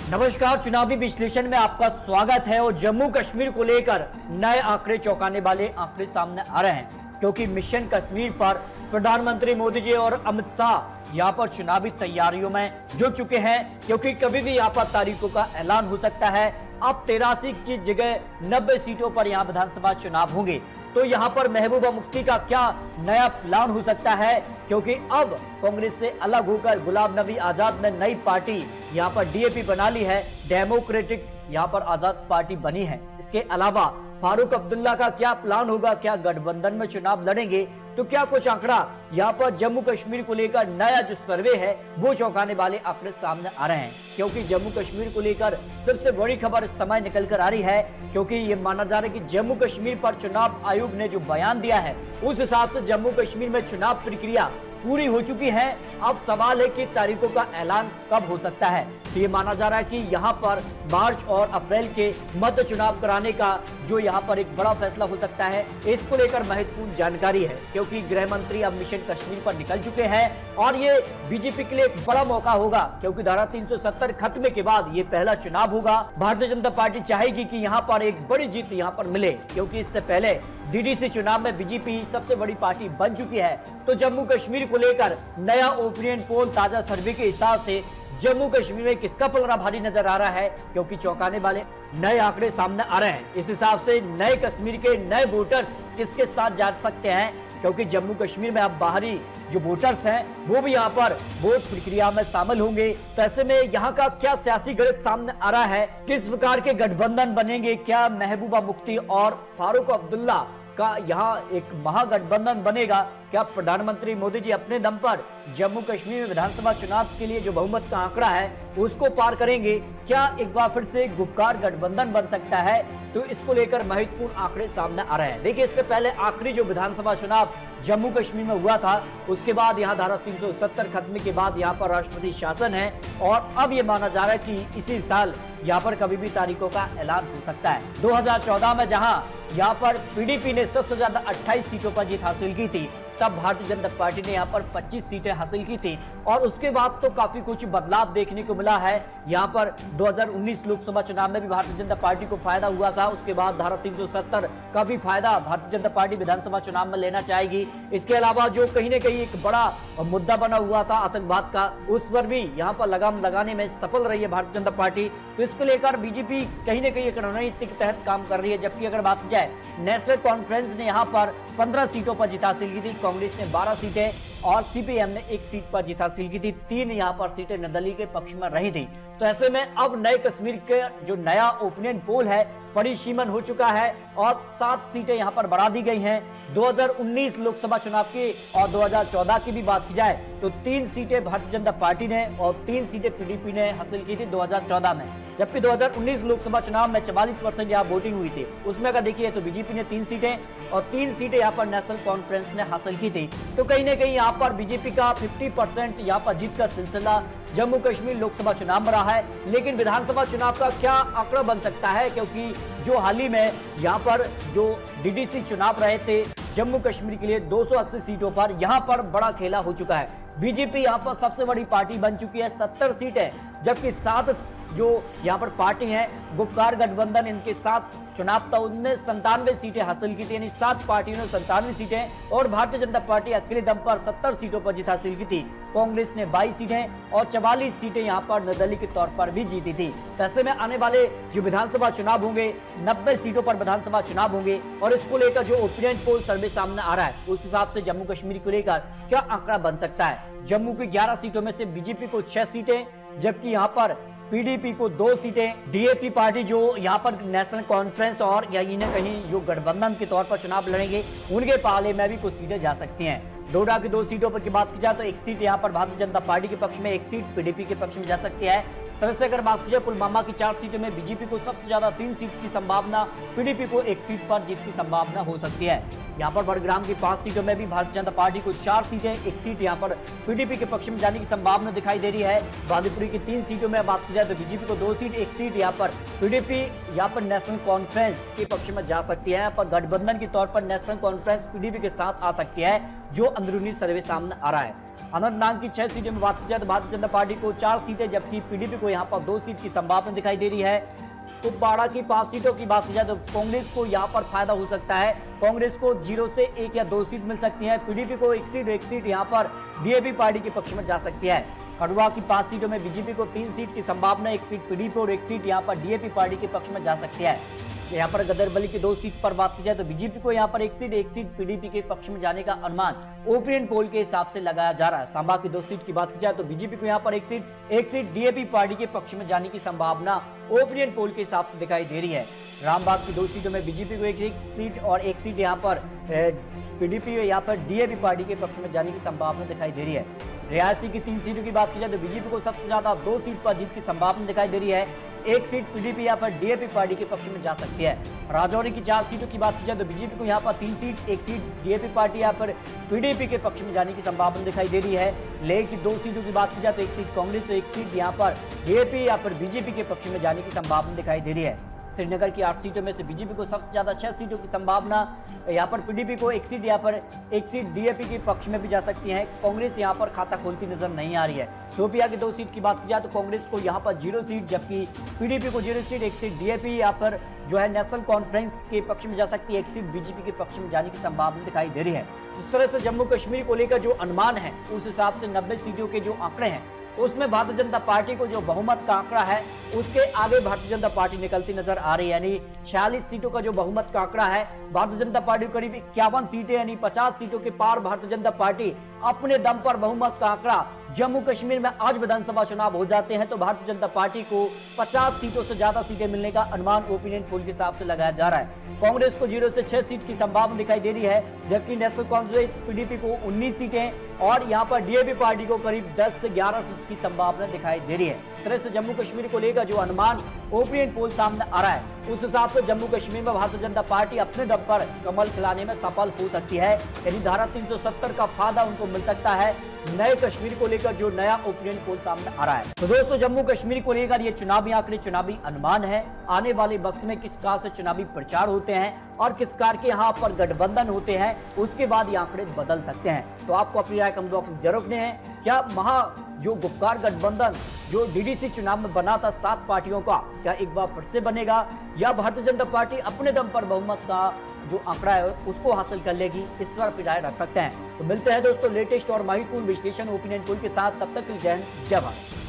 नमस्कार, चुनावी विश्लेषण में आपका स्वागत है। और जम्मू कश्मीर को लेकर नए आंकड़े, चौंकाने वाले आंकड़े सामने आ रहे हैं, क्योंकि मिशन कश्मीर पर प्रधानमंत्री मोदी जी और अमित शाह यहां पर चुनावी तैयारियों में जुट चुके हैं, क्योंकि कभी भी यहां पर तारीखों का ऐलान हो सकता है। अब 83 की जगह 90 सीटों पर यहां विधानसभा चुनाव होंगे, तो यहां पर महबूबा मुफ्ती का क्या नया प्लान हो सकता है, क्योंकि अब कांग्रेस से अलग होकर गुलाम नबी आजाद ने नई पार्टी यहां पर डीएपी बना ली है, डेमोक्रेटिक यहां पर आजाद पार्टी बनी है। इसके अलावा फारूक अब्दुल्ला का क्या प्लान होगा, क्या गठबंधन में चुनाव लड़ेंगे, तो क्या कुछ आंकड़ा यहाँ पर जम्मू कश्मीर को लेकर नया जो सर्वे है वो चौंकाने वाले आंकड़े सामने आ रहे हैं। क्योंकि जम्मू कश्मीर को लेकर सबसे बड़ी खबर इस समय निकल कर आ रही है, क्योंकि ये माना जा रहा है कि जम्मू कश्मीर पर चुनाव आयोग ने जो बयान दिया है उस हिसाब से जम्मू कश्मीर में चुनाव प्रक्रिया पूरी हो चुकी है। अब सवाल है कि तारीखों का ऐलान कब हो सकता है। तो ये माना जा रहा है कि यहाँ पर मार्च और अप्रैल के मध्य चुनाव कराने का जो यहाँ पर एक बड़ा फैसला हो सकता है। इसको लेकर महत्वपूर्ण जानकारी है, क्योंकि गृह मंत्री अब मिशन कश्मीर पर निकल चुके हैं और ये बीजेपी के लिए एक बड़ा मौका होगा, क्योंकि धारा 370 खत्म के बाद ये पहला चुनाव होगा। भारतीय जनता पार्टी चाहेगी कि यहाँ पर एक बड़ी जीत यहाँ पर मिले, क्योंकि इससे पहले डीडीसी चुनाव में बीजेपी सबसे बड़ी पार्टी बन चुकी है। तो जम्मू कश्मीर को लेकर नया ओपिनियन पोल, ताजा सर्वे के हिसाब से जम्मू कश्मीर में किसका पलड़ा भारी नजर आ रहा है, क्योंकि चौंकाने वाले नए आंकड़े सामने आ रहे हैं। इस हिसाब से नए कश्मीर के नए वोटर्स किसके साथ जा सकते हैं, क्योंकि जम्मू कश्मीर में अब बाहरी जो वोटर्स हैं वो भी यहाँ पर वोट प्रक्रिया में शामिल होंगे। तो ऐसे में यहाँ का क्या सियासी गणित सामने आ रहा है, किस प्रकार के गठबंधन बनेंगे, क्या महबूबा मुफ्ती और फारूक अब्दुल्ला का यहाँ एक महागठबंधन बनेगा, क्या प्रधानमंत्री मोदी जी अपने दम पर जम्मू कश्मीर में विधानसभा चुनाव के लिए जो बहुमत का आंकड़ा है उसको पार करेंगे, क्या एक बार फिर से गुफकार गठबंधन बन सकता है। तो इसको लेकर महत्वपूर्ण आंकड़े सामने आ रहे हैं। देखिए, इससे पहले आखिरी जो विधानसभा चुनाव जम्मू कश्मीर में हुआ था उसके बाद यहाँ धारा 370 खत्म के बाद यहाँ पर राष्ट्रपति शासन है, और अब ये माना जा रहा है कि इसी साल यहाँ पर कभी भी तारीखों का ऐलान हो सकता है। 2014 में जहाँ यहाँ पर पीडीपी ने सबसे ज्यादा 28 सीटों पर जीत हासिल की थी, तब भारतीय जनता पार्टी ने यहाँ पर 25 सीटें हासिल की थी, और उसके बाद तो काफी कुछ बदलाव देखने को मिला है। यहाँ पर 2019 लोकसभा चुनाव में भी भारतीय जनता पार्टी को फायदा हुआ था। उसके बाद धारा 370 का भी फायदा भारतीय जनता पार्टी विधानसभा चुनाव में लेना चाहेगी। इसके अलावा जो कहीं न कहीं एक बड़ा मुद्दा बना हुआ था आतंकवाद का, उस पर भी यहाँ पर लगाम लगाने में सफल रही है भारतीय जनता पार्टी। तो इसको लेकर बीजेपी कहीं न कहीं एक रणनीति के तहत काम कर रही है। जबकि अगर बात की जाए, नेशनल कॉन्फ्रेंस ने यहाँ पर 15 सीटों पर जीत हासिल की थी, कांग्रेस ने 12 सीटें और सीपीएम ने 1 सीट पर जीत हासिल की थी। 3 यहाँ पर सीटें निर्दलीय के पक्ष में रही थी। तो ऐसे में अब नए कश्मीर के जो नया ओपिनियन पोल है परिसीमन हो चुका है और 7 सीटें यहाँ पर बढ़ा दी गई हैं। 2019 लोकसभा चुनाव की और 2014 की भी बात की जाए तो 3 सीटें भारतीय जनता पार्टी ने और 3 सीटें पीडीपी ने हासिल की थी 2014 में। जबकि 2019 लोकसभा चुनाव में 44% यहाँ वोटिंग हुई थी, उसमें अगर देखिए तो बीजेपी ने 3 सीटें और 3 सीटें यहाँ पर नेशनल कॉन्फ्रेंस ने हासिल की थी। तो कहीं ना कहीं यहाँ पर बीजेपी का 50% यहाँ पर जीत का सिलसिला जम्मू कश्मीर लोकसभा चुनाव में रहा है। लेकिन विधानसभा चुनाव का क्या आंकड़ा बन सकता है, क्योंकि जो हाल ही में यहाँ पर जो डीडीसी चुनाव रहे थे जम्मू कश्मीर के लिए 280 सीटों पर, यहाँ पर बड़ा खेला हो चुका है। बीजेपी यहाँ पर सबसे बड़ी पार्टी बन चुकी है, 70 सीटें, जबकि 7 जो यहाँ पर पार्टी है गुफकार गठबंधन, इनके साथ चुनाव था, उनने 97 सीटें हासिल की थी, यानी 7 पार्टियों ने 97 सीटें और भारतीय जनता पार्टी अकेले दम पर 70 सीटों पर जीत हासिल की थी। कांग्रेस ने 22 सीटें और 44 सीटें यहाँ पर निर्दलीय के तौर पर भी जीती थी। ऐसे में आने वाले जो विधानसभा चुनाव होंगे 90 सीटों पर विधानसभा चुनाव होंगे, और इसको लेकर जो ओपिनियन पोल सर्वे सामने आ रहा है उस हिसाब से जम्मू कश्मीर को लेकर क्या आंकड़ा बन सकता है। जम्मू की 11 सीटों में से बीजेपी को 6 सीटें, जबकि यहाँ पर पीडीपी को 2 सीटें, डीएपी पार्टी जो यहाँ पर नेशनल कॉन्फ्रेंस और कहीं न कहीं जो गठबंधन के तौर पर चुनाव लड़ेंगे उनके पाले में भी कुछ सीटें जा सकती हैं। डोडा की 2 सीटों पर की बात की जाए तो 1 सीट यहाँ पर भारतीय जनता पार्टी के पक्ष में, 1 सीट पीडीपी के पक्ष में जा सकती है। सबसे अगर बात की जाए पुलवामा की 4 सीटों में बीजेपी को सबसे ज्यादा 3 सीट की संभावना, पीडीपी को 1 सीट पर जीत की संभावना हो सकती है। यहाँ पर बड़ग्राम की 5 सीटों में भी भारतीय जनता पार्टी को 4 सीटें, 1 सीट यहाँ पर पीडीपी के पक्ष में जाने की संभावना दिखाई दे रही है। बांदीपुरी की 3 सीटों में बात की जाए तो बीजेपी को 2 सीट, 1 सीट यहाँ पर पीडीपी यहाँ पर नेशनल कॉन्फ्रेंस के पक्ष में जा सकती है। पर गठबंधन के तौर पर नेशनल कॉन्फ्रेंस पीडीपी के साथ आ सकती है, जो अंदरूनी सर्वे सामने आ रहा है। अनंतनाग की 6 सीटें में बात की जाए तो भारतीय जनता पार्टी को 4 सीटें, जबकि पीडीपी को यहां पर 2 सीट की संभावना दिखाई दे रही है। कुपवाड़ा की 5 सीटों की बात की जाए तो कांग्रेस को यहां पर फायदा हो सकता है। कांग्रेस को 0 से 1 या 2 सीट मिल सकती है। पीडीपी को 1 सीट यहां पर डीएपी पार्टी के पक्ष में जा सकती है। खंडवा की 5 सीटों में बीजेपी को 3 सीट की संभावना, 1 सीट पीडीपी और 1 सीट यहां पर डीएपी पार्टी के पक्ष में जा सकती है। यहाँ पर गदरबली की 2 सीट पर बात की जाए तो बीजेपी को यहाँ पर 1 सीट पीडीपी के पक्ष में जाने का अनुमान ओपिनियन पोल के हिसाब से लगाया जा रहा है। सांबा की 2 सीट की बात की जाए तो बीजेपी को यहाँ पर 1 सीट डीएपी पार्टी के पक्ष में जाने की संभावना ओपिनियन पोल के हिसाब से दिखाई दे रही है। रामबाग की 2 सीटों में बीजेपी को 1 सीट और 1 सीट यहाँ पर पीडीपी यहाँ पर डीएपी पार्टी के पक्ष में जाने की संभावना दिखाई दे रही है। रियासी की 3 सीटों की बात की जाए तो बीजेपी को सबसे ज्यादा 2 सीट पर जीत की संभावना दिखाई दे रही है। 1 सीट पीडीपी यहाँ पर डीएपी पार्टी के पक्ष में जा सकती है। राजौरी की 4 सीटों की बात की जाए तो बीजेपी को यहाँ पर 3 सीट, 1 सीट डीएपी पार्टी यहाँ पर पीडीपी के पक्ष में जाने की संभावना दिखाई दे रही है। लेह की 2 सीटों की बात की जाए तो 1 सीट कांग्रेस और 1 सीट यहाँ पर डीएपी यहाँ पर बीजेपी के पक्ष में जाने की संभावना दिखाई दे रही है। श्रीनगर की 8 सीटों में से बीजेपी को सबसे ज्यादा 6 सीटों की संभावना, यहाँ पर पीडीपी को 1 सीट, यहाँ पर 1 सीट डीएपी के पक्ष में भी जा सकती है। कांग्रेस यहाँ पर खाता खोलती नजर नहीं आ रही है। शोपिया की 2 सीट की बात की जाए तो कांग्रेस को यहाँ पर 0 सीट, जबकि पीडीपी को 0 सीट, 1 सीट डीएपी यहाँ पर जो है नेशनल कॉन्फ्रेंस के पक्ष में जा सकती है। 1 सीट बीजेपी के पक्ष में जाने की संभावना दिखाई दे रही है। इस तरह से जम्मू कश्मीर को लेकर जो अनुमान है उस हिसाब से 90 सीटों के जो आंकड़े हैं उसमें भारतीय जनता पार्टी को जो बहुमत का आंकड़ा है उसके आगे भारतीय जनता पार्टी निकलती नजर आ रही है। यानी 46 सीटों का जो बहुमत का आंकड़ा है, भारतीय जनता पार्टी को करीब 51 सीटें यानी 50 सीटों के पार भारतीय जनता पार्टी अपने दम पर बहुमत का आंकड़ा। जम्मू कश्मीर में आज विधानसभा चुनाव हो जाते हैं तो भारतीय जनता पार्टी को 50 सीटों से ज्यादा सीटें मिलने का अनुमान ओपिनियन पोल के हिसाब से लगाया जा रहा है। कांग्रेस को 0 से 6 सीट की संभावना दिखाई दे रही है, जबकि नेशनल कांफ्रेंस पीडीपी को 19 सीटें और यहाँ पर डीएपी पार्टी को करीब 10 से 11 सीट की संभावना दिखाई दे रही है। इस तरह से जम्मू कश्मीर को लेकर जो अनुमान ओपिनियन पोल सामने आ रहा है उस हिसाब से जम्मू कश्मीर में भारतीय जनता पार्टी अपने दम पर कमल खिलाने में सफल हो सकती है। यानी धारा 370 का फायदा उनको मिल सकता है नए कश्मीर को लेकर जो नया ओपिनियन पोल सामने आ रहा है। तो दोस्तों, जम्मू कश्मीर को लेकर ये चुनावी आंकड़े, चुनावी अनुमान है। आने वाले वक्त में किस कार से चुनावी प्रचार होते हैं और किस कार के यहाँ पर गठबंधन होते हैं, उसके बाद ये आंकड़े बदल सकते हैं। तो आपको अपनी राय कमेंट बॉक्स में जरूर रखने हैं। क्या जो गुपकार गठबंधन जो डीडीसी चुनाव में बना था 7 पार्टियों का, क्या एक बार फिर से बनेगा या भारतीय जनता पार्टी अपने दम पर बहुमत का जो आंकड़ा है उसको हासिल कर लेगी? इस पर अपनी राय रख सकते हैं। तो मिलते हैं दोस्तों लेटेस्ट और महत्वपूर्ण विश्लेषण ओपिनियन पोल के साथ। तब तक जय हिंद, जय भारत।